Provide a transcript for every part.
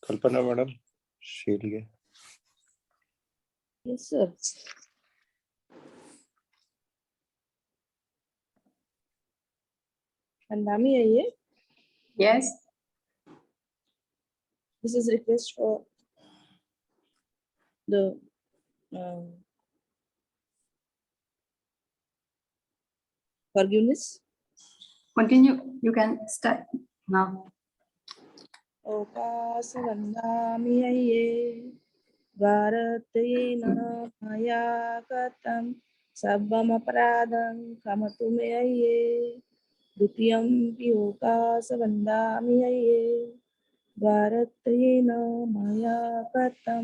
Kalpana madam, शेरिए. Yes, sir. Andami आइए. Yes. This is request for the forgiveness. Continue. You can start now. Okasavandami आइए. Varatena maya katam sabbam aparadam kamatu me आइए. Dutiyam pi okasavandami आइए. Varatena maya katam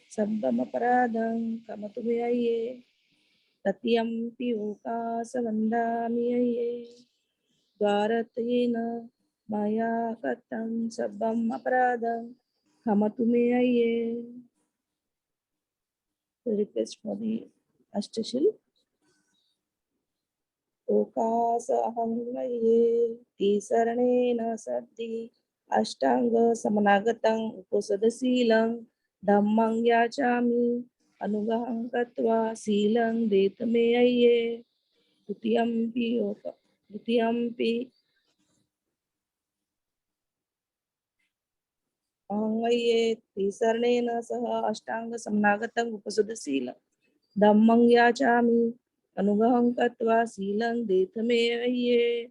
sabbam aparadam kamatu me आइए. Tatyampi okasavandami आइए. Varatena maya katam sabbam aparadam kamatu me आइए. The request for the Ashtashil. Okasa ahangaye tisarane na sadhi ashtanga samanagatam upasadasilang dhammang yachami anugaham katva silang detame ayye dutiyampi ahangaye tisarane na saha ashtanga samanagatam upasadasilang Dhammang yachami anugaham katva silang detame ayye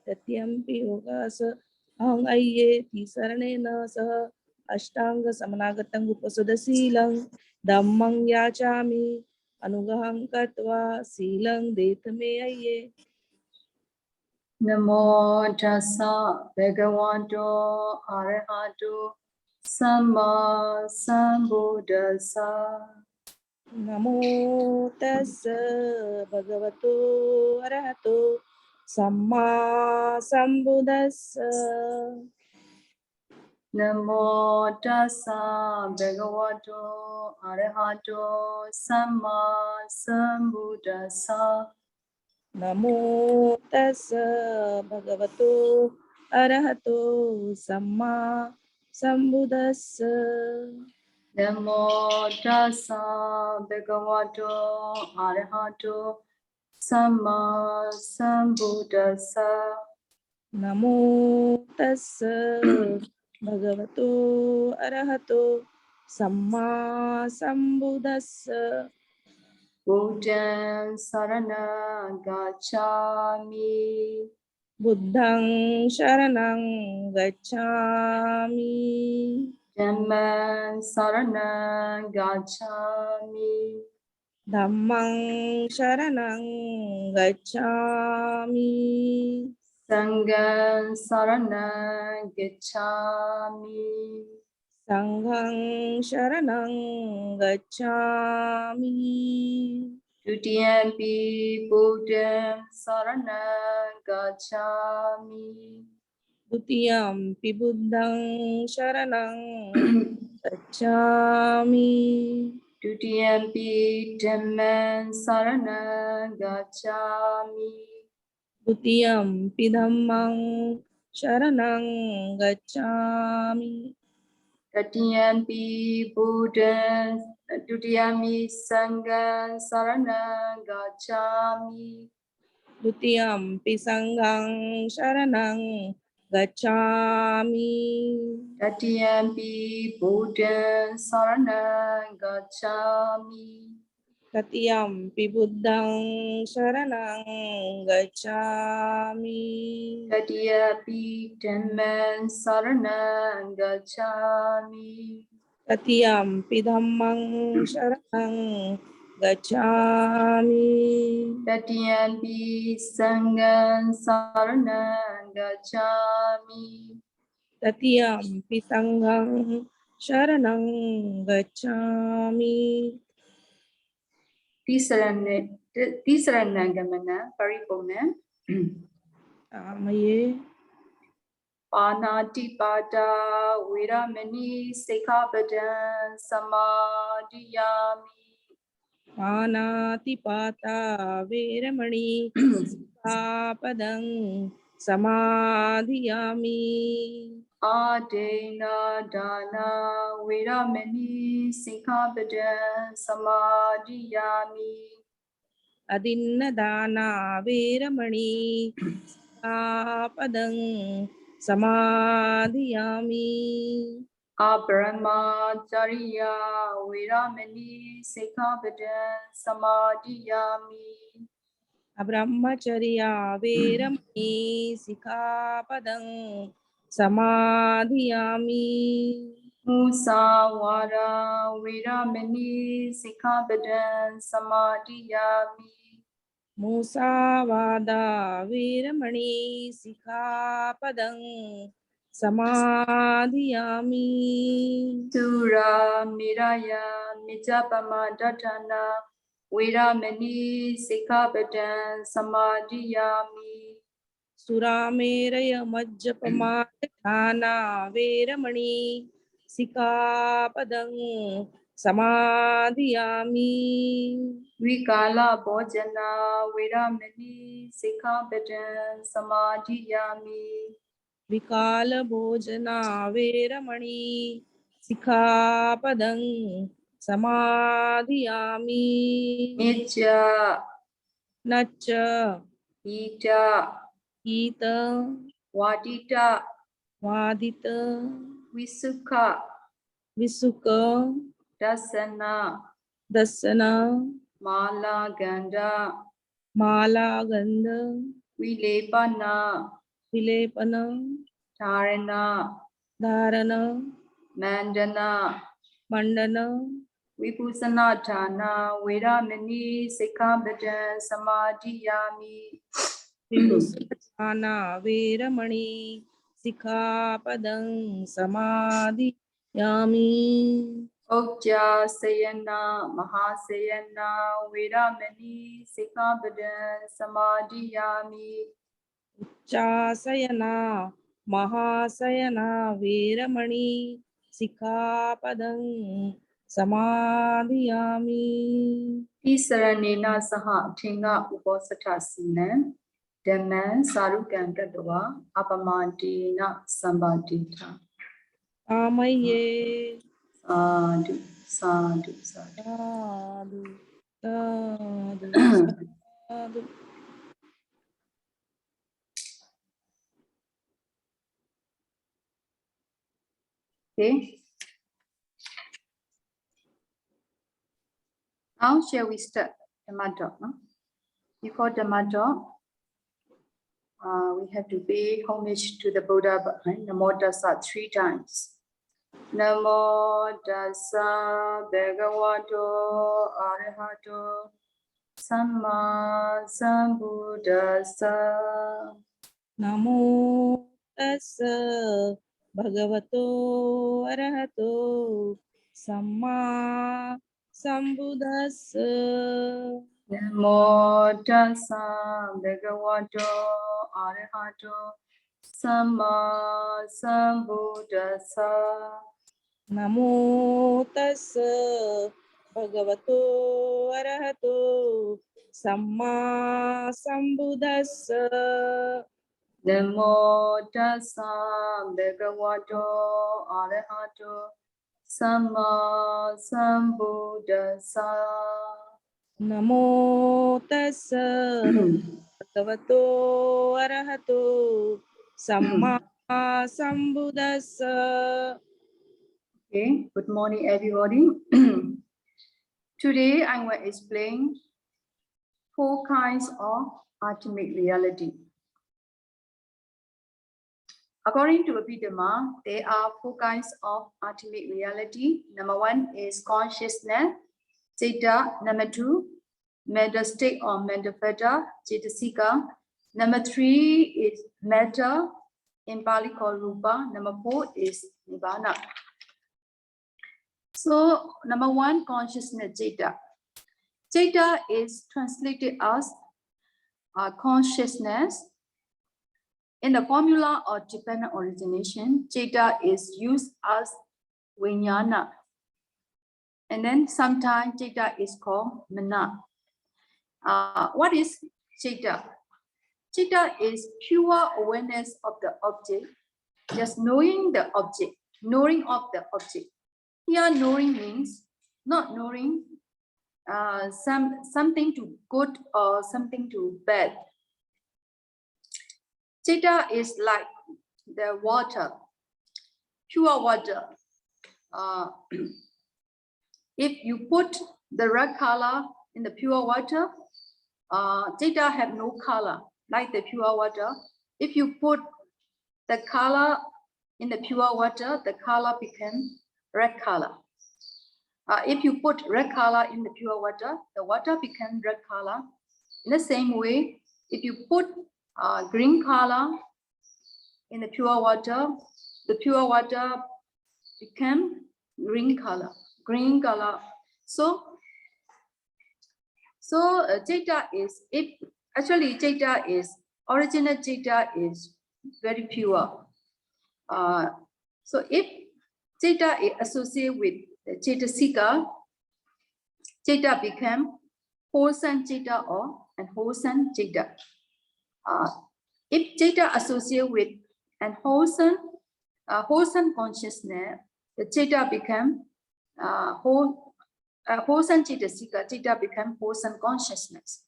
tatyampi yogasa ahang ayye tisaranena saha ashtanga samanagatam upasada silang dhammang yachami anugaham katva silang detame ayye. Namo tassa bhagavato arahato samma sambuddhassa. Namo tassa bhagavato arahato samma sambuddhassa. Namo tassa bhagavato arahato samma sambuddhassa. Namo tassa bhagavato arahato samma sambuddhassa. Namo tassa bhagavato arahato samma sambuddhassa. Namo tassa bhagavato arahato samma sambuddhassa. Buddham saranam gacchami. Buddhang sharanang gacchami. Dhammam saranam gacchami. Dhammang sharanang gacchami. Sangham saranam gacchami. Sanghang sharanang gacchami. Dutiyampi Buddham saranam gacchami. Dutiyampi buddhang sharanang gacchami. Dutiyampi Dhammam saranam gacchami. Dutiyampi dhammang sharanang gacchami. Tatiyampi Buddham, Dutiyami Sangham saranam gacchami. Dutiyampi sanghang sharanang gacchami. Tatiyampi Buddham saranam gacchami. Tatiyampi buddhang sharanang gacchami. Tatiyampi Dhammam saranam gacchami. Tatiyampi dhammang sharanang gacchami. Tatiyampi Sangham saranam gacchami. Tatiyampi sanghang sharanang gacchami. Tisaranangamana paripurna. Amaye. Panatipada viramani sikhapadam samadhiyami. Panatipata veramani sikkhapadam samadhiyami. Adena dana viramani sikkhapadan samadhiyami. Adinna dana veramani sikkhapadang samadhiyami. Abrahmacharya viramani sikkhapadan samadhiyami. Abrahmacharya veramani sikkhapadang samadhiyami. Musawara viramani sikkhapadan samadhiyami. Musavada veramani sikkhapadang samadhiyami. Sura miraya mijapama datana viramani sikkhapadan samadhiyami. Surameraya majjapamadatthana veramani sikkhapadang samadhiyami. Vikala bhojana viramani sikkhapadan samadhiyami. Vikala bhojana veramani sikkhapadang samadhiyami. Nitya Nacha ita ita vadita vadita visukha visuka dasana dasana mala ganda mala gandha vilepana vilepana dharana dharana mandana mandana Vipusana dhana viramani sikkhapadan samadhiyami. vipusana veramani sikkhapadang samadhiyami. Ojja sayana mahasayana viramani sikkhapadan samadhiyami. Chasayana mahasayana veramani sikkhapadang samadhiyami. Isaranena saha thinga uposatha sinan Dhamman sarukan tatva apamadena sambadita. Amaye Sadhu, sadhu, sadhu. sadhu sadhu sadhu. Okay. Now shall we start Dhamma talk? No? Before Dhamma talk, we have to pay homage to the Buddha, Namo Tassa 3 times. Namo Tassa Bhagavato Arahato Samma Sambuddhassa. Namo tassa bhagavato arahato samma sambuddhassa. Namo Tassa Bhagavato Arahato Samma Sambuddhassa. Namo tassa bhagavato arahato samma sambuddhassa. Namo Tassa Bhagavato Arahato Samma Sambuddhassa. Namo tassa bhagavato arahato samma sambuddhassa. Okay, good morning everybody. Today I will explain 4 kinds of ultimate reality. According to Abhidhamma, there are 4 kinds of ultimate reality. Number 1 is consciousness, citta. Number 2, mental state or mental factor, chetasika. Number 3 is matter, in Pali called rupa. Number 4 is nibbana. So, number 1, consciousness, citta. Citta is translated as consciousness. In the formula of dependent origination, citta is used as vijnana. And then sometimes citta is called mana. What is citta? Citta is pure awareness of the object, just knowing the object, knowing of the object. Here, knowing means not knowing something to good or something to bad. Citta is like the water, pure water. If you put the red color in the pure water, citta have no color, like the pure water. If you put the color in the pure water, the color becomes red color. If you put red color in the pure water, the water becomes red color. In the same way, if you put green color in the pure water becomes green color. So citta is, original citta is very pure. So if citta is associated with the chetasika, citta become wholesome citta or unwholesome citta. If citta associated with unwholesome wholesome consciousness, the citta become wholesome chetasika, citta become wholesome consciousness.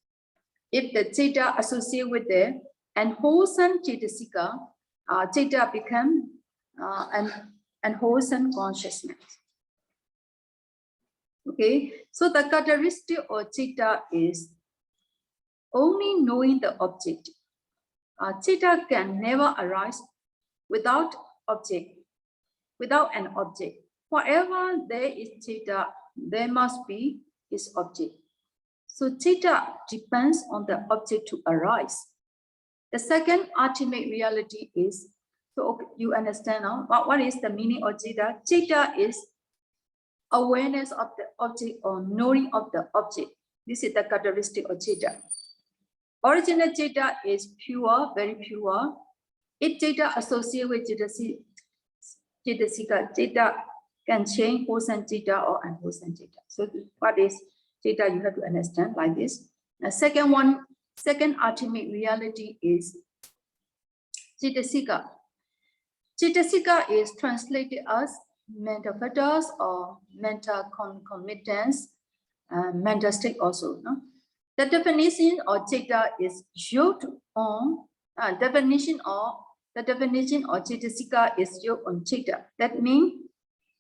If the citta associated with the unwholesome chetasika, citta become unwholesome consciousness. Okay, so the characteristic of citta is only knowing the object. Citta can never arise without an object. Wherever there is citta, there must be its object. So citta depends on the object to arise. The second ultimate reality is, so okay, you understand now what is the meaning of citta? Citta is awareness of the object or knowing of the object. This is the characteristic of citta. Original citta is pure, very pure. If citta associated with chetasika, citta can change wholesome citta or unwholesome citta. So what is citta? You have to understand like this. The second ultimate reality is chetasika. Chetasika is translated as mental fetters or mental concomitants, mental state also. No? The definition of citta is yoked on the definition of chetasika is yoked on citta. That means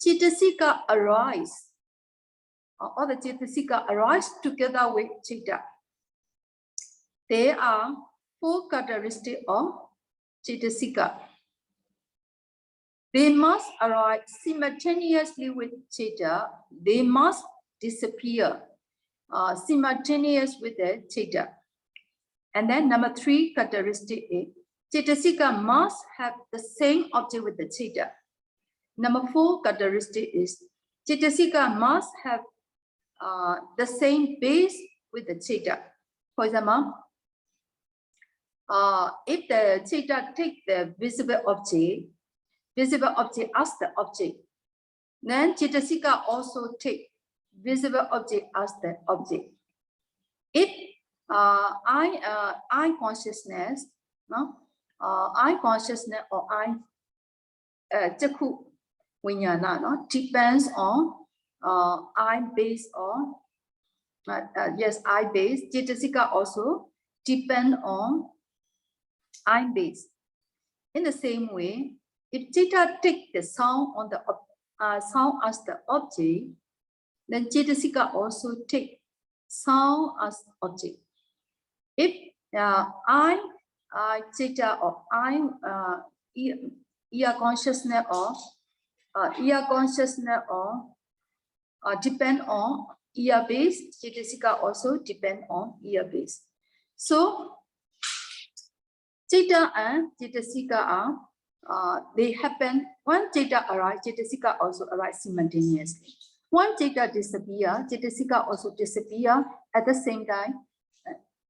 chetasika arise, or the chetasika arise together with citta. There are four characteristics of chetasika. They must arise simultaneously with citta. They must disappear simultaneous with the citta. And then number three characteristic is chetasika must have the same object with the citta. Number four characteristic is chetasika must have the same base with the citta. For example, if the citta take the visible object as the object, then chetasika also take visible object as the object. If I consciousness, I consciousness or I jakku vinyana depends on I base or yes, I base. Chetasika also depend on I base. In the same way, if citta take the sound on the sound as the object, then chetasika also take sound as object. If I citta or I ear consciousness or depend on ear base, chetasika also depend on ear base. So citta and chetasika they happen. When citta arise, chetasika also arise simultaneously. When citta disappear, chetasika also disappear at the same time,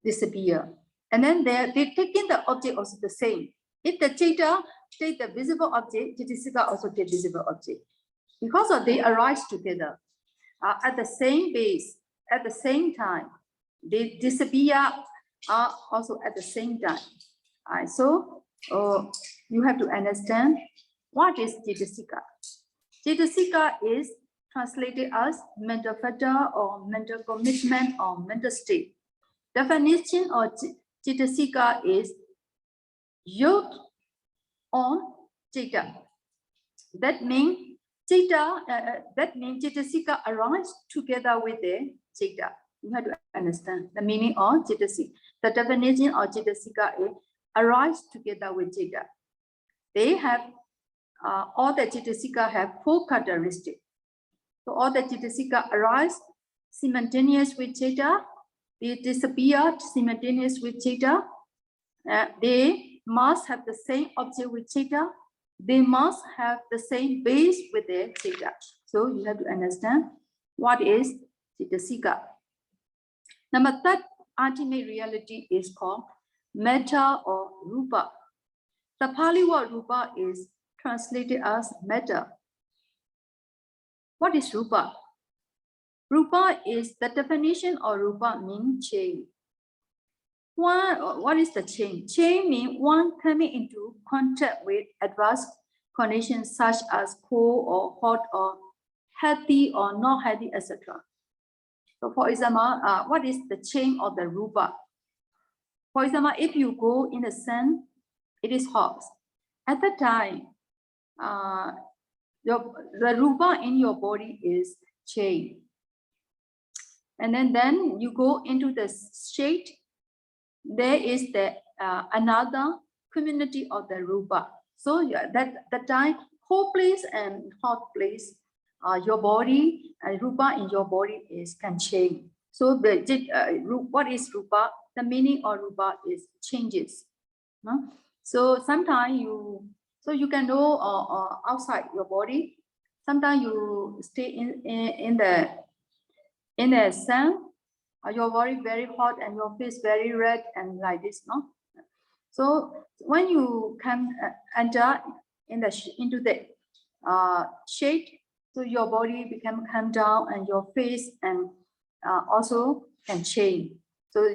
disappear. And then they taking the object also the same. If the citta take the visible object, chetasika also take visible object. Because of they arise together at the same base, at the same time. They disappear also at the same time. So you have to understand what is chetasika. Chetasika is translated as mental factor or mental commitment or mental state. Definition of chetasika is yoked on citta. That means chetasika arises together with the citta. You have to understand the meaning of chetasika. The definition of chetasika is arise together with citta. They have all the chetasika have 4 characteristics. So all the chetasika arise simultaneous with citta. They disappear simultaneous with citta. They must have the same object with citta. They must have the same base with the citta. So you have to understand what is chetasika. Number 3 ultimate reality is called metta or rupa. The Pali word rupa is translated as matter. What is rupa? Rupa is the definition of rupa means chain. What is the chain? Chain means one coming into contact with adverse conditions such as cold or hot or healthy or not healthy, etc. So for example, what is the chain of the rupa? For example, if you go in the sun, it is hot. At that time, the rupa in your body is chain. And then you go into the shade, there is the another community of the rupa. So that time, cold place and hot place, your body, rupa in your body can change. So what is rupa? The meaning of rupa is changes. So sometimes you can know outside your body. Sometimes you stay in the sun. Your body very hot and your face very red and like this, no? So when you can enter into the shade, so your body become calm down and your face and also can change. So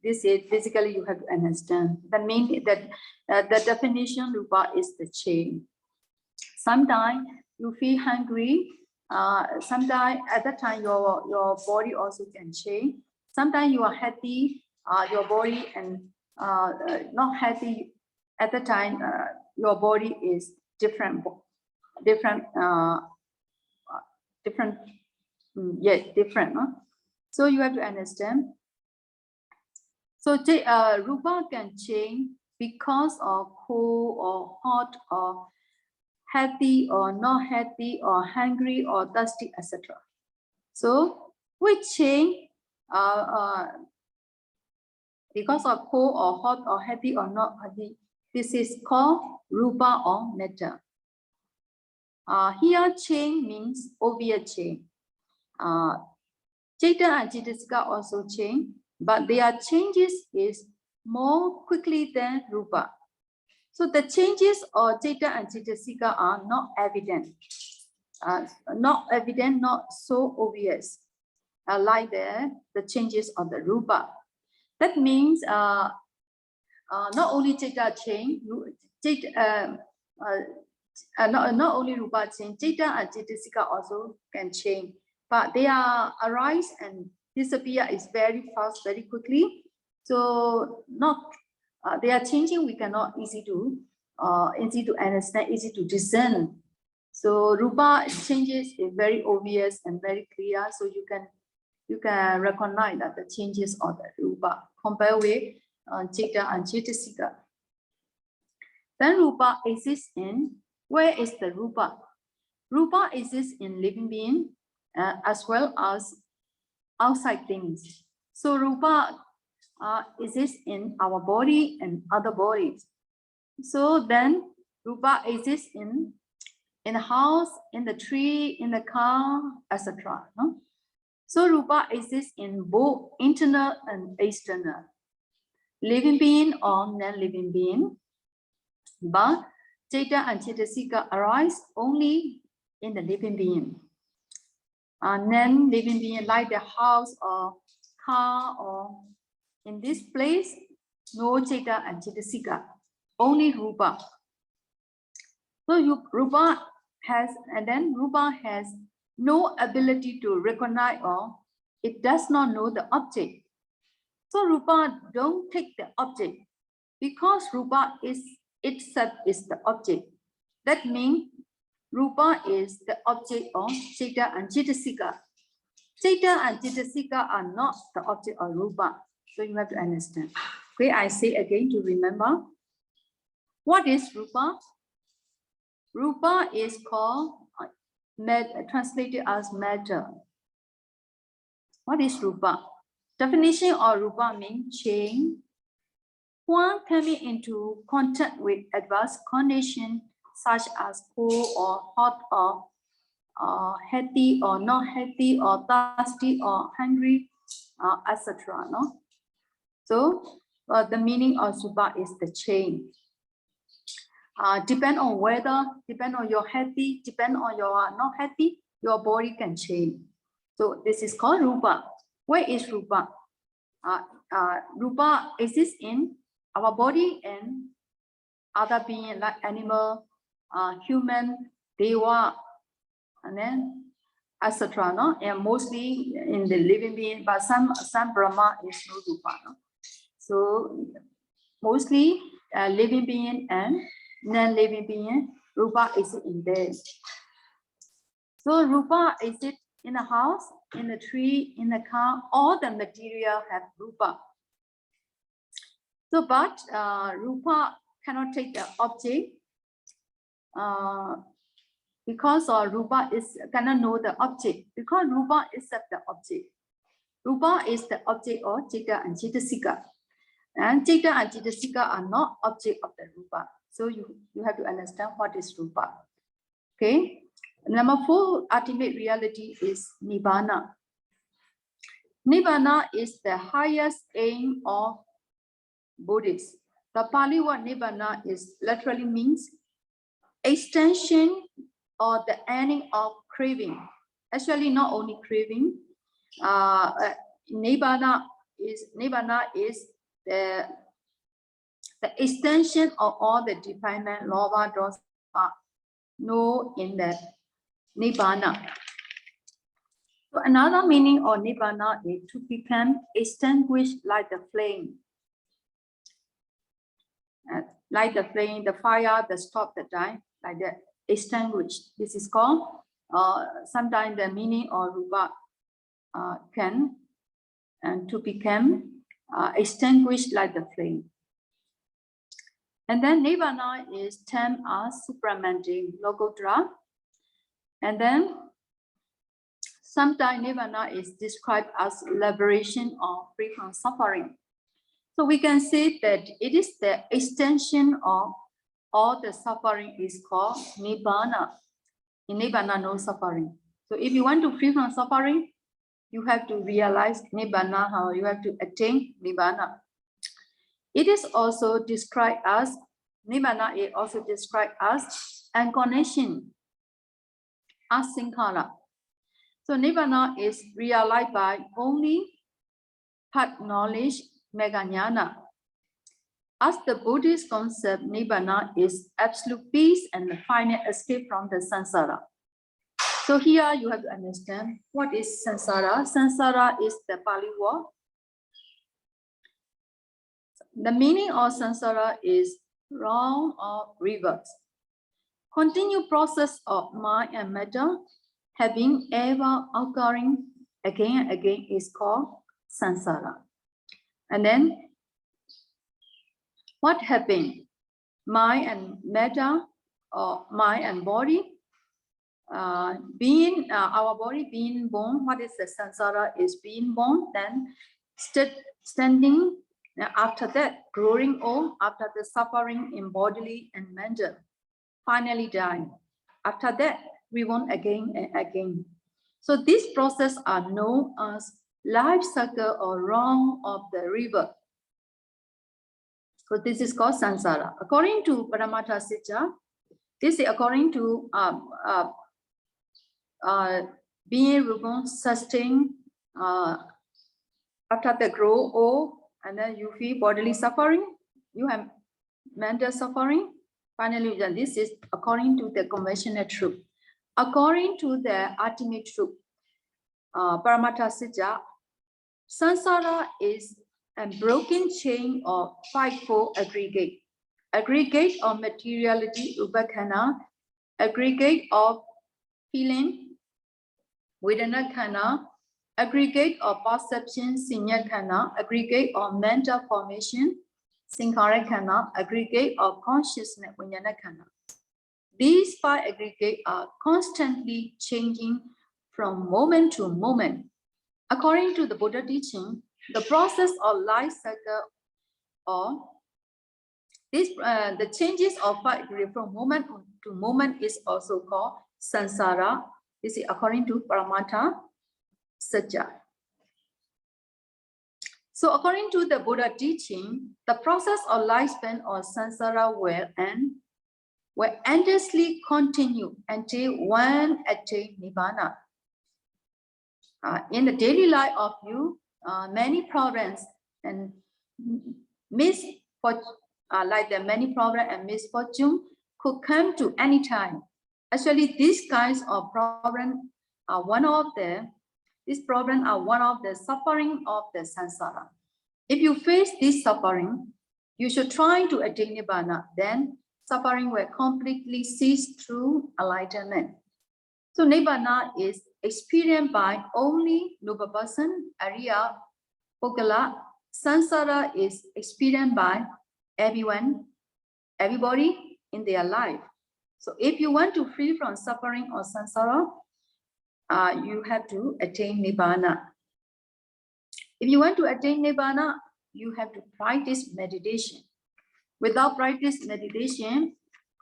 this is basically you have to understand. That means that the definition rupa is the change. Sometimes you feel hungry. Sometimes at that time your body also can change. Sometimes you are happy, your body, and not happy. At the time, your body is different. Huh? So you have to understand. So rupa can change because of cold or hot or healthy or not healthy or hungry or thirsty, etc. So we change because of cold or hot or healthy or not healthy. This is called rupa or metta. Here change means obvious change. Citta and chetasika also change, but their changes is more quickly than rupa. So the changes of citta and chetasika are not evident. Not so obvious, like the changes of the rupa. That means not only citta change, not only rupa change, citta and chetasika also can change, but they are arise and disappear is very fast, very quickly. So they are changing. We cannot easy to understand, easy to discern. So rupa changes is very obvious and very clear. So you can recognize that the changes of the rupa compared with citta and chetasika. Then rupa exists in, where is the rupa? Rupa exists in living being as well as outside things. So rupa exists in our body and other bodies. So then rupa exists in the house, in the tree, in the car, etc. No? So rupa exists in both internal and external, living being or non-living being. But citta and chetasika arise only in the living being. Non-living being like the house or car or in this place, no citta and chetasika. only rupa. So rupa has no ability to recognize, or it does not know the object. So rupa don't take the object because rupa is itself is the object. That means rupa is the object of citta and chetasika. Citta and chetasika are not the object of rupa. So you have to understand. Okay, I say again to remember. What is rupa? Rupa is called, translated as matter. What is rupa? Definition of rupa means change. One coming into contact with adverse conditions such as cold or hot or healthy or not healthy or thirsty or hungry, etc. No? So the meaning of rupa is the change. Depend on weather, depend on your healthy, depend on your not healthy, your body can change. So this is called rupa. Where is rupa? Rupa exists in our body and other beings like animal, human, deva, and then etc. No? And mostly in the living being, but some Brahma is no rupa. No? So mostly living being and non-living being, rupa is in there. So rupa is it in a house, in a tree, in a car, all the material have rupa. So but rupa cannot take the object because rupa is cannot know the object, because rupa is the object. Rupa is the object of citta and chetasika. And citta and chetasika are not object of the rupa. So you have to understand what is rupa. Okay. Number 4, ultimate reality is nibbana. Nibbana is the highest aim of Buddhists. The Pali word nibbana is literally means extension or the ending of craving. Actually, not only craving. Nibbana is the extension of all the defilement, lobha, dosa, no in the nibbana. So another meaning of nibbana is to become extinguished like the flame. Like the flame, the fire, the stop, the die, like that, extinguished. This is called, sometimes the meaning of rupa can, and to become extinguished like the flame. And then nibbana is termed as supramanting logotra. And then sometimes nibbana is described as liberation or free from suffering. So we can say that it is the extension of all the suffering is called nibbana. In nibbana, no suffering. So if you want to free from suffering, you have to realize nibbana, how you have to attain nibbana. It is also described as, nibbana is also described as incarnation, as sankhara. So nibbana is realized by only part knowledge, megajnana. As the Buddhist concept, nibbana is absolute peace and the final escape from the samsara. So here you have to understand what is samsara. Samsara is the Pali word. The meaning of samsara is wrong or reverse. Continued process of mind and matter having ever occurring again and again is called samsara. And then what happened? Mind and matter, or mind and body, our body being born, what is the samsara is being born, then standing, after that growing old, after the suffering in bodily and mental, finally dying. After that, we born again and again. So these processes are known as life cycle or round of the river. So this is called samsara. According to Paramattha Sutta, this is according to being reborn, sustain, after the grow old, and then you feel bodily suffering, you have mental suffering. Finally, this is according to the conventional truth. According to the ultimate truth, Paramattha Citta, samsara is a broken chain of fivefold aggregate. Aggregate of materiality, upakhana, aggregate of feeling, vedana khana, aggregate of perception, sinya khana, aggregate of mental formation, sankhara khana, aggregate of consciousness, vijnana khana. These five aggregates are constantly changing from moment to moment. According to the Buddha teaching, the process of life cycle or the changes of five aggregates from moment to moment is also called samsara. This is according to Paramattha Citta. So according to the Buddha teaching, the process of lifespan or samsara will endlessly continue until one attains nibbana. In the daily life of you, many problems and many problems and misfortune could come to any time. Actually, these kinds of problems are one of the suffering of the samsara. If you face this suffering, you should try to attain nibbana. Then suffering will completely cease through enlightenment. So nibbana is experienced by only noble person, Arya, Pogala. Samsara is experienced by everybody in their life. So if you want to free from suffering or samsara, you have to attain nibbana. If you want to attain nibbana, you have to practice meditation. Without practice meditation,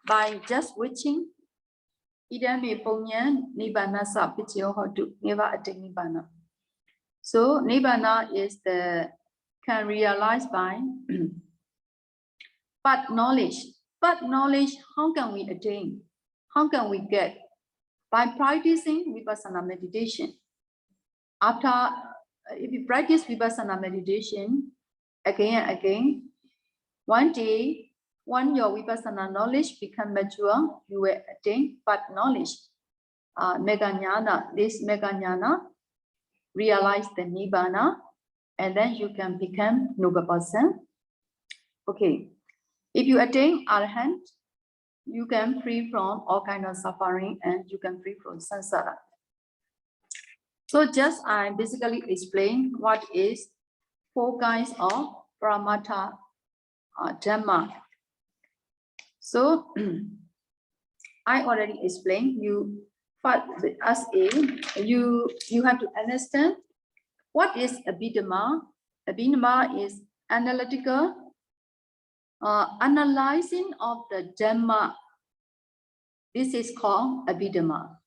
by just wishing, idame punya nibbana sa pichyo hotu, never attain nibbana. So nibbana can realize by but knowledge. But knowledge, how can we attain? How can we get? By practicing vipassana meditation. If you practice vipassana meditation again and again, one day, when your vipassana knowledge becomes mature, you will attain but knowledge. This megajnana realize the nibbana, and then you can become noble person. Okay, if you attain arahant, you can free from all kinds of suffering and you can free from samsara. So just I basically explain what is four kinds of Paramattha Dhamma. So I already explained you, but as you have to understand what is Abhidhamma. Abhidhamma is analytical analyzing of the Dhamma. This is called Abhidhamma.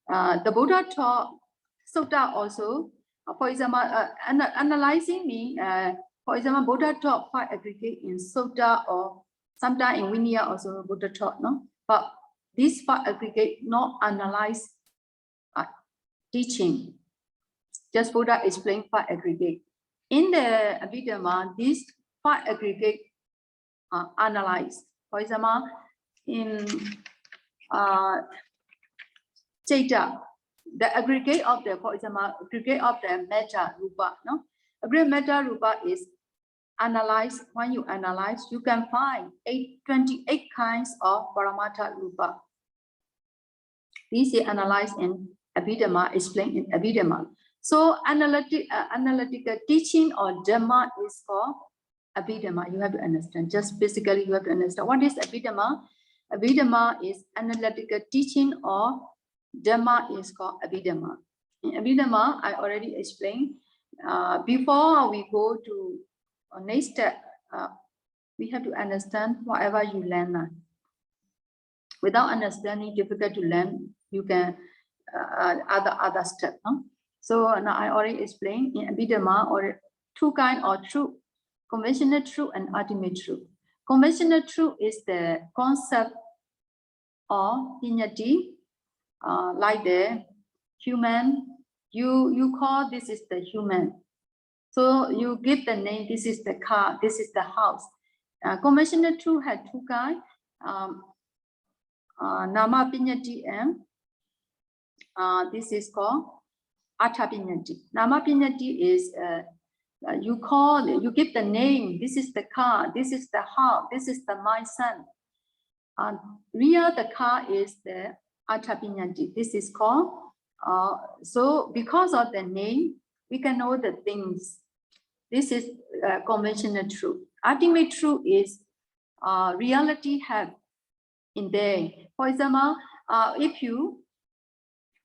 The Buddha taught sutta also. For example, analyzing means, for example, Buddha taught five aggregate in sutta or sometimes in Vinaya also Buddha taught, no? But these five aggregate not analyze teaching. Just Buddha explained five aggregate. In the Abhidhamma, these five aggregate are analyzed. For example, in citta, the aggregate of the, for example, aggregate of the metta rupa, no? Aggregate metta rupa is analyzed. When you analyze, you can find 28 kinds of paramattha rupa. This is analyzed in Abhidhamma, explained in Abhidhamma. So analytical teaching or Dhamma is called Abhidhamma. You have to understand. Just basically, you have to understand what is Abhidhamma. Abhidhamma is analytical teaching or Dhamma is called Abhidhamma. In Abhidhamma, I already explained. Before we go to next step, we have to understand whatever you learn. Without understanding, difficult to learn. You can other step. No? So now I already explained in Abhidhamma or two kinds of truth: conventional truth and ultimate truth. Conventional truth is the concept of dignity, like the human. You call this is the human. So you give the name. This is the car. This is the house. Conventional truth had two kinds, Nama Pinyati and this is called Atha Pinyati. Nama Pinyati is you give the name, this is the car, this is the house, this is my son. Real the car is the Atha Pinyati. This is called, so because of the name, we can know the things. This is conventional truth. Ultimate truth is reality have in there. For example,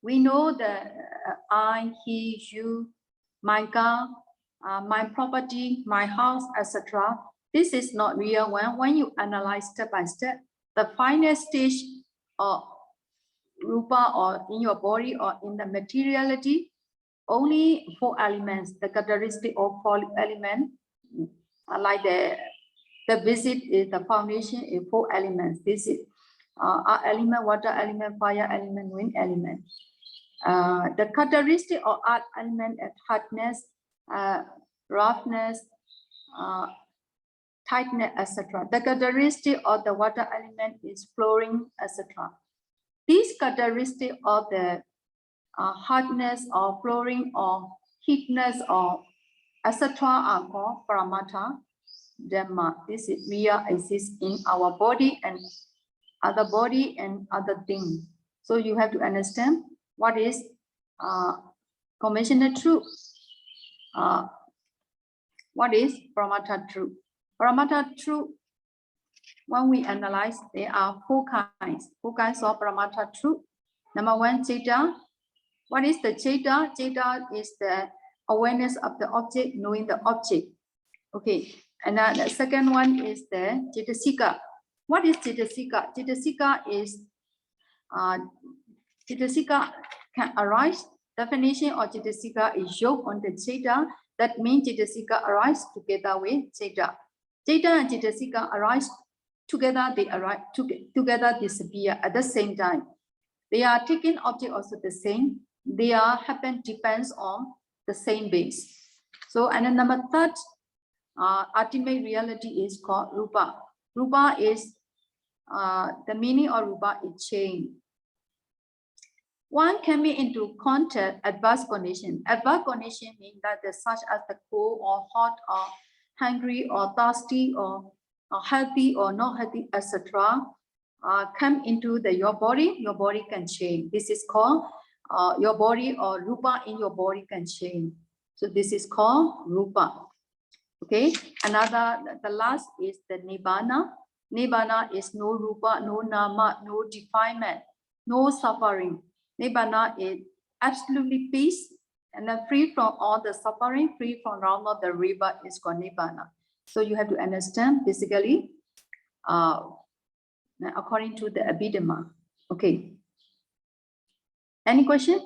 we know the I, he, you, my car, my property, my house, etc. This is not real when you analyze step by step. The final stage of rupa or in your body or in the materiality, only 4 elements, the characteristic of 4 elements, like the visit is the foundation is 4 elements. This is earth element, water element, fire element, wind element. The characteristic of earth element is hardness, roughness, tightness, etc. The characteristic of the water element is flowing, etc. These characteristics of the hardness or flowing or heatness or etc. are called paramata Dhamma. This is real exists in our body and other things. So you have to understand what is conventional truth. What is paramata truth? Paramata truth, when we analyze, there are 4 kinds of paramata truth. Number 1, citta. What is the citta? Citta is the awareness of the object, knowing the object. Okay, and the second one is the chetasika. What is chetasika? Chetasika is chetasika can arise. Definition of chetasika is yoke on the citta. That means chetasika arise together with citta. Citta and chetasika arise together. They arise together, disappear at the same time. They are taking object also the same. They are happen depends on the same base. So, and then number 3, ultimate reality is called rupa. Rupa is the meaning of rupa is change. One can be into contact adverse condition. Adverse condition means that such as the cold or hot or hungry or thirsty or healthy or not healthy, etc. Come into your body can change. This is called your body or rupa in your body can change. So this is called rupa. Okay, the last is the nibbana. Nibbana is no rupa, no nama, no defilement, no suffering. Nibbana is absolutely peace and then free from all the suffering, free from all of the riba is called nibbana. So you have to understand basically according to the Abhidhamma. Okay. Any question?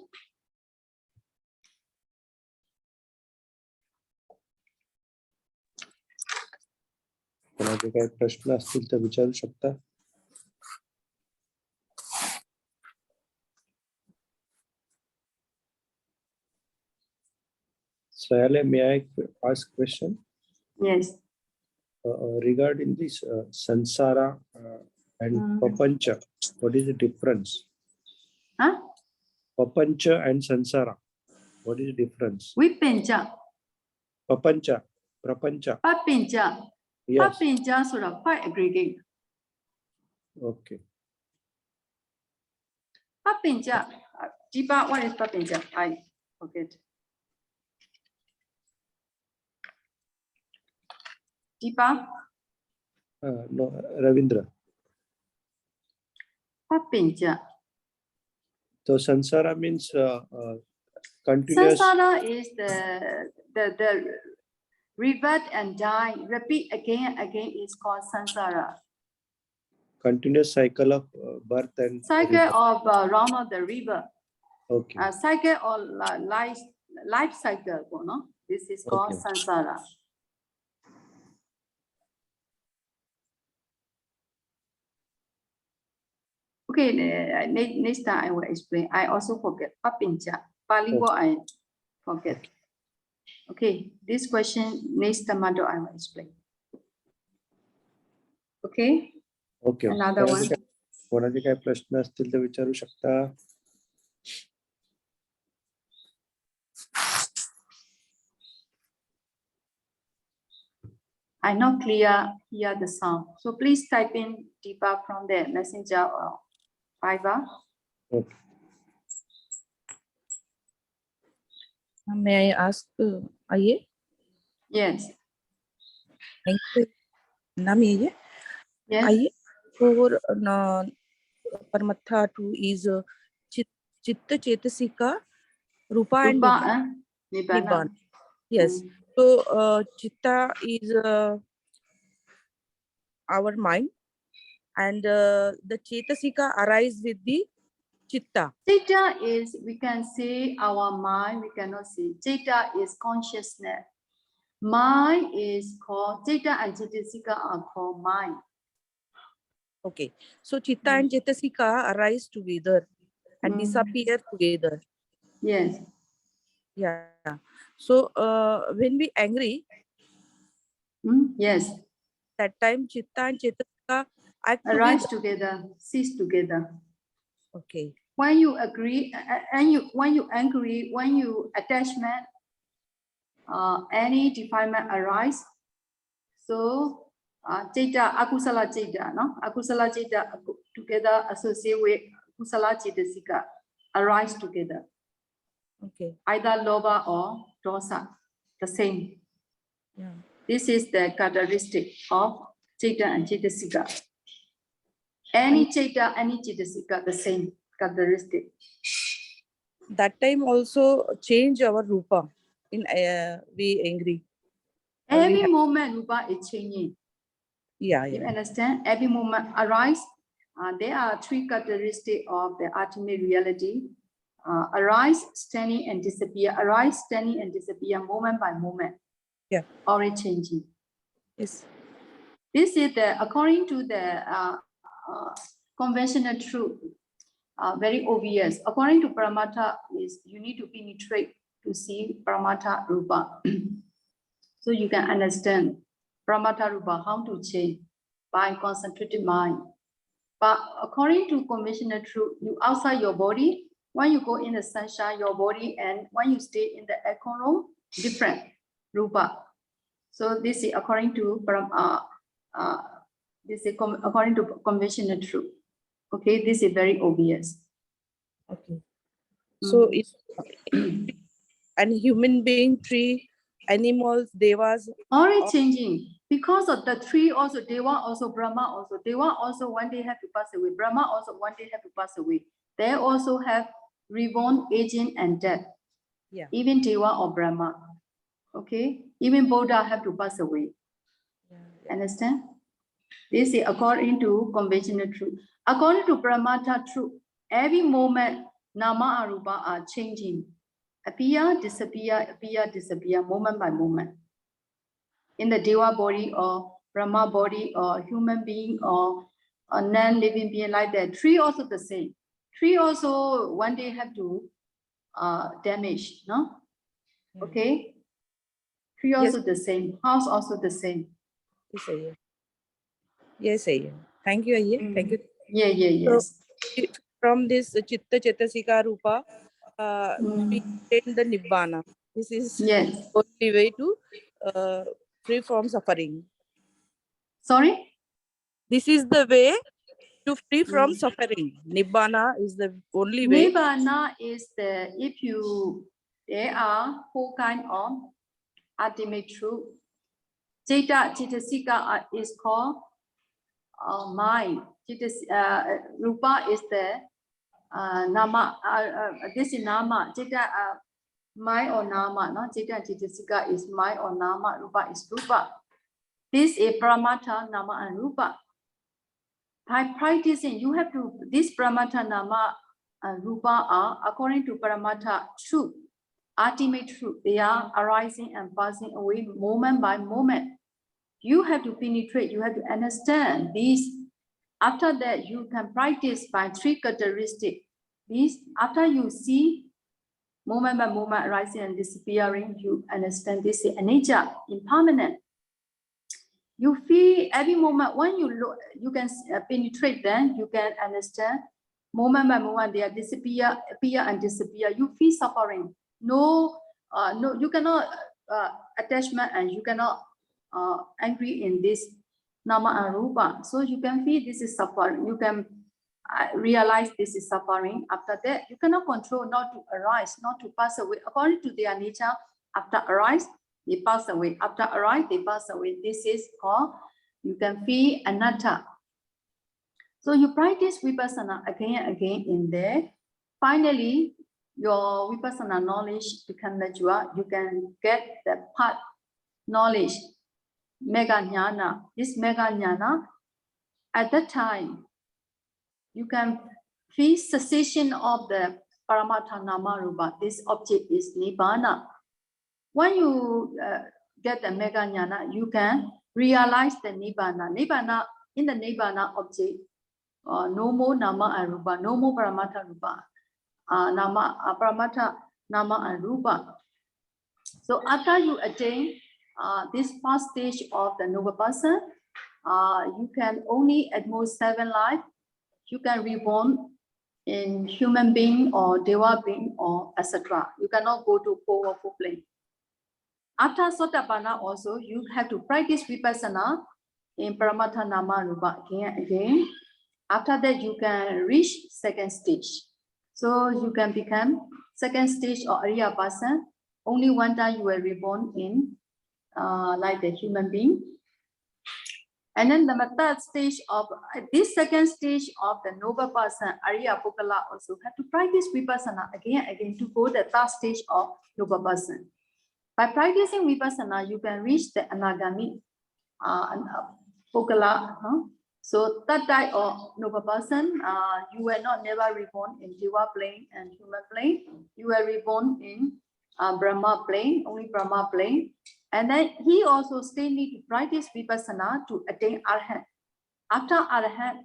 कोणाचे काही प्रश्न असतील तर विचारू शकता. Sayalay, may I ask question? Yes. Regarding this sansara and papancha, what is the difference? Huh? Papancha and sansara, what is the difference? Vipancha. Papancha, prapancha. Papincha. Yes. Papincha sort of quite aggregate. Okay. Papincha. Deepa, what is papincha? I forget. Deepa? No, Ravindra. Papincha. So sansara means continuous. Sansara is the revert and die, repeat again and again is called sansara. Continuous cycle of birth and cycle rebirth. of round of the river. Okay. Cycle or life cycle, no? This is called Okay. sansara. Okay, next time I will explain. I also forget. Papincha. Pali what I forget. Okay, this question next time I will explain. Okay. Okay Another one. कोणाचे काय प्रश्न असतील तर विचारू शकता. I not clear hear the sound. So please type in Deepa from the messenger or Fiverr. Okay. May I ask, Aye? Yes. Thank you. Nami, Yes. Aye? For Paramatha 2 is citta, chetasika, rupa and Rupa, nibbana. Nibbana. Yes. So citta is our mind, and the chetasika arise with the citta. Citta is, we can say our mind, we cannot say. Citta is consciousness. Mind is called, citta and chetasika are called mind. Okay. So citta and chetasika arise together and Mm. disappear together. Yes. Yeah. So when we angry, Yes. that time chitta and chetasika act Arise together. together, cease together. Okay. When you agree, when you angry, when you attachment, any defilement arise. So citta, akusala citta, no? Akusala citta together associate with kusala cetasika arise together. Okay. Either lobha or dosa, the same. Yeah. This is the characteristic of citta and cetasika. Any citta, any cetasika, the same characteristic. That time also change our rupa in we angry. Every moment rupa is changing. Yeah. You Yeah. understand? Every moment arise. There are three characteristics of the ultimate reality. Arise, standing, and disappear. Arise, standing, and disappear moment by moment. Yeah. Already changing. Yes. This is the, according to the conventional truth, very obvious. According to Paramatha, is you need to penetrate to see Paramatha Rupa. So you can understand Paramatha Rupa, how to change by concentrated mind. But according to conventional truth, you outside your body, when you go in the sunshine, your body, and when you stay in the aircon room, different Rupa. So this is according to according to conventional truth. Okay, this is very obvious. Okay. So it and human being, tree, animals, devas. Already changing because of the tree also, Deva also, Brahma also. Deva also one day have to pass away. Brahma also one day have to pass away. They also have reborn, aging, and death. Yeah. Even Deva or Brahma. Okay, even Buddha have to pass away. Yeah. Understand? This is according to conventional truth. According to Paramatha truth, every moment Nama and Rupa are changing. Appear, disappear, moment by moment. In the Deva body or Brahma body or human being or a non-living being like that. Tree also the same. Tree also one day have to damage, no? Okay. Tree also the same. House also the same. Yes, Ayya. Yes, Ayya. Thank you, Ayya. Thank you. Yeah, yes. So, from this chitta chetasika rupa, we attain the nibbana. This is Yes. only way to free from suffering. Sorry? This is the way to free from suffering. Nibbana is the only way. Nibbana is the, if you, there are four kind of ultimate truth. Cetasika is called mind. Rupa is the nama. This is nama. Citta, mind or nama. No? Citta and cetasika is mind or nama. Rupa is rupa. This is Paramatha, nama, and rupa. By practicing, you have to, this Paramatha, nama, and rupa are, according to Paramatha truth, ultimate truth. They are arising and passing away moment by moment. You have to penetrate, you have to understand these. After that, you can practice by three characteristics. These, after you see moment by moment rising and disappearing, you understand this is anicca, impermanent. You feel every moment when you look, you can penetrate them, you can understand moment by moment they are disappear, appear and disappear. You feel suffering. No, you cannot attachment and you cannot angry in this nama and rupa. So you can feel this is suffering. You can realize this is suffering. After that, you cannot control not to arise, not to pass away. According to their nature, after arise, they pass away. After arise, they pass away. This is called, you can feel anatta. So you practice vipassana again and again in there. Finally, your vipassana knowledge become mature. You can get the part knowledge, mega jnana. This mega jnana, at that time, you can feel cessation of the paramatha nama rupa. This object is nibbana. When you get the mega jnana, you can realize the nibbana. Nibbana, in the nibbana object, no more nama and rupa, no more paramatha rupa, paramatha nama and rupa. So after you attain this first stage of the noble person, you can only at most 7 lives. You can reborn in human being or deva being or etc. You cannot go to powerful plane. After Sotapanna also, you have to practice vipassana in Paramatha Nama Rupa again. After that, you can reach second stage. So you can become second stage or Arya person. Only one time you were reborn in like the human being. And then the third stage of this second stage of the noble person, Arya Pukala, also have to practice vipassana again to go the third stage of noble person. By practicing vipassana, you can reach the anagami Pukala. So that type of noble person, you were not never reborn in Jiva plane and human plane. You were reborn in Brahma plane, only Brahma plane. And then he also still need to practice vipassana to attain arhat. After arhat,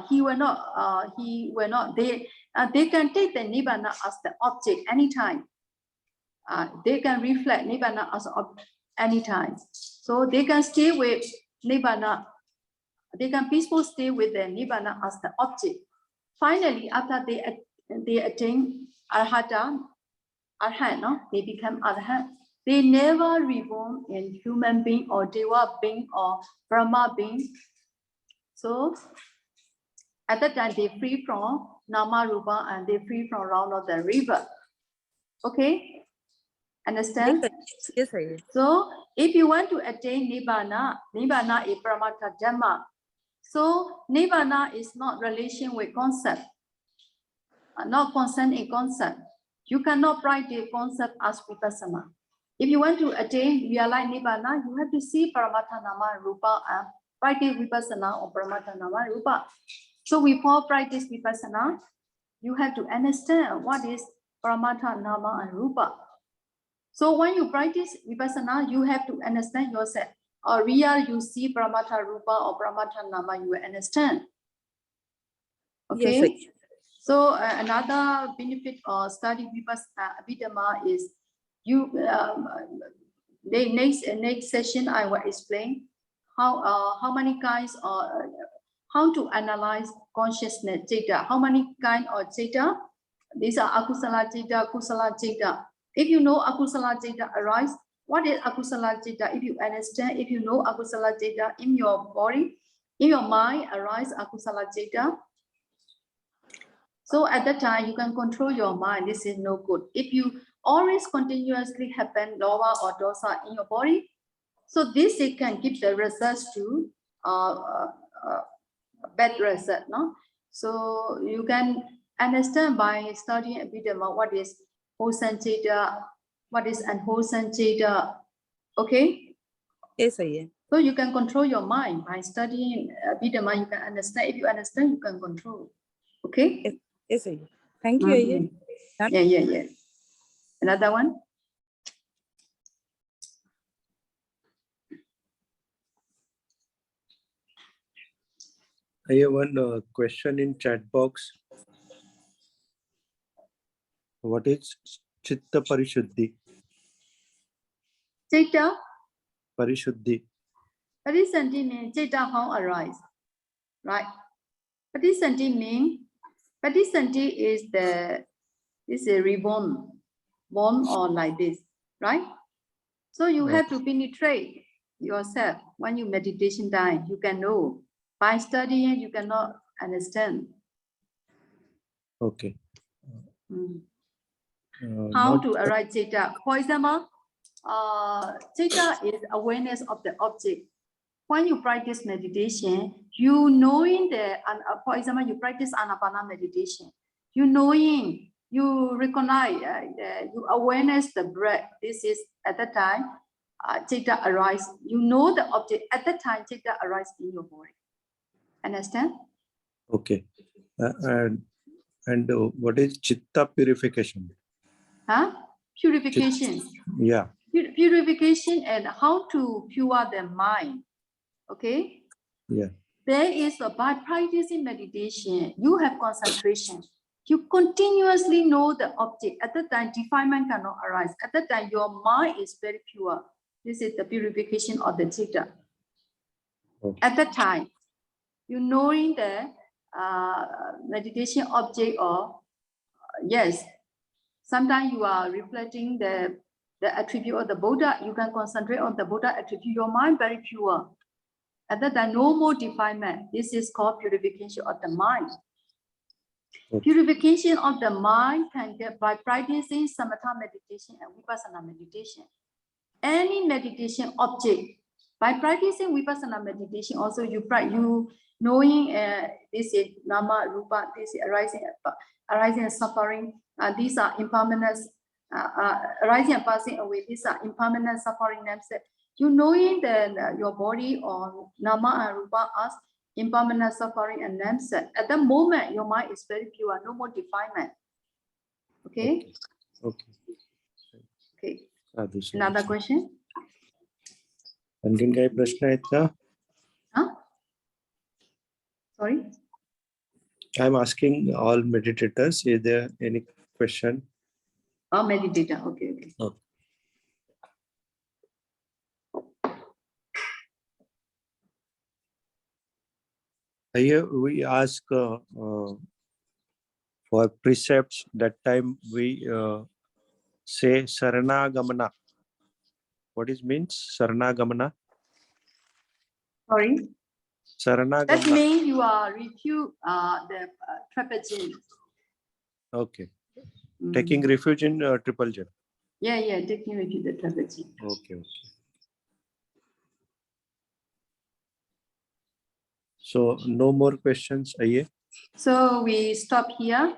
he will not. They can take the nibbana as the object anytime. They can reflect nibbana as anytime. So they can stay with nibbana. They can peacefully stay with the nibbana as the object. Finally, after they attain arhat, they become arhat. They never reborn in human being or deva being or Brahma being. So at that time they free from nama rupa and they free from round of the river. Okay, understand? Yes, sir. So if you want to attain nibbana, nibbana is paramatha dhamma. So nibbana is not relation with concept, not concern in concept. You cannot practice concept as vipassana. If you want to attain realize nibbana, you have to see paramatha nama rupa and practice vipassana or paramatha nama rupa. So before practice vipassana, you have to understand what is paramatha nama and rupa. So when you practice vipassana, you have to understand yourself. Or real you see paramatha rupa or paramatha nama, you will understand. Okay. Yes, sir. So another benefit of study vipassana Abhidhamma is you. The next session I will explain how many kinds or how to analyze consciousness citta. How many kind of citta? These are akusala citta, kusala citta. If you know akusala citta arise, what is akusala citta? If you understand, if you know akusala citta in your body, in your mind arise akusala citta. So at that time, you can control your mind. This is no good. If you always continuously happen lova or dosa in your body, so this it can give the results to bad result. No, so you can understand by studying Abhidhamma what is wholesome citta, what is unwholesome citta. Okay. Yes, sir. So you can control your mind by studying Abhidhamma. You can understand. If you understand, you can control. Okay. Yes, sir. Thank you. Yeah. Another one. I have one question in chat box. What is chitta parishuddhi? Citta Parishuddhi. Patisanti means citta how arise, right? Patisanti means Patisanti is a reborn, born or like this, right? So you have to penetrate yourself when you meditation time. You can know. By studying, you cannot understand. Okay. How to arise citta? For example, citta is awareness of the object. When you practice meditation, you knowing for example, you practice anapana meditation. You knowing, you recognize, you awareness the breath. This is at the time, citta arise. You know the object at the time, citta arise in your body. Understand? Okay. And what is chitta purification? Huh? Purification. Yeah. Purification and how to pure the mind. Okay? Yeah. There is by practicing meditation, you have concentration. You continuously know the object. At the time, defilement cannot arise. At the time, your mind is very pure. This is the purification of the citta. Okay. At the time, you knowing the meditation object or yes, sometimes you are reflecting the attribute of the Buddha. You can concentrate on the Buddha attribute. Your mind very pure. At that time, no more defilement. This is called purification of the mind. Okay. Purification of the mind can get by practicing samatha meditation and vipassana meditation. Any meditation object, by practicing vipassana meditation, also you knowing this is nama, rupa, this is arising and suffering. These are impermanent, arising and passing away. These are impermanent suffering themselves. You knowing that your body or nama and rupa as impermanent suffering and themselves. At the moment, your mind is very pure, no more defilement. Okay? Okay. Okay. Sadhu, sadhu, Another sadhu. question? आणखीन काही प्रश्न आहेत का? Huh? Sorry? I'm asking all meditators, is there any question? Oh, meditator. Okay, okay. Okay. Here we ask for precepts. That time we say Saranagamana. What is means Saranagamana? Sorry? That Saranagamana. means you are refute the trapezium. Okay. Taking refuge in triple J. Yeah, taking refute the trapezium. Okay, okay. So no more questions. Aye. So we stop here.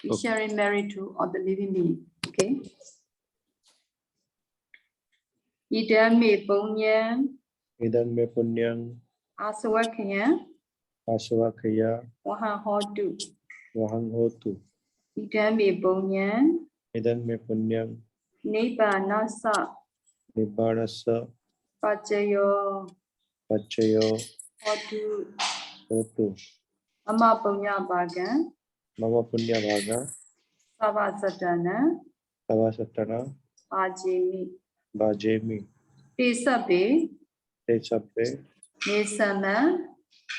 We Okay. sharing merit to all the living being. Okay. Idam me punyan Idam me punyang asawakya asavakaya waha hotu. vahang hotu. Idam me punyan Idam me punyang nibbanasa nibbanasa pachayo pachayo hotu. hotu. Ama punya bagan Mama punya bhaga savasatana savasatana ajimi. bhajemi. Tesabe Te sabbe nesana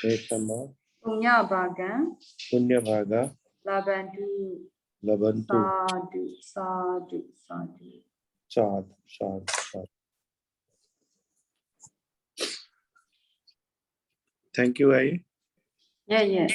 te sama punya bagan punya bhaga labantu. labantu. Sadhu. Sad, sad, sad. Thank you, Aye. Yeah.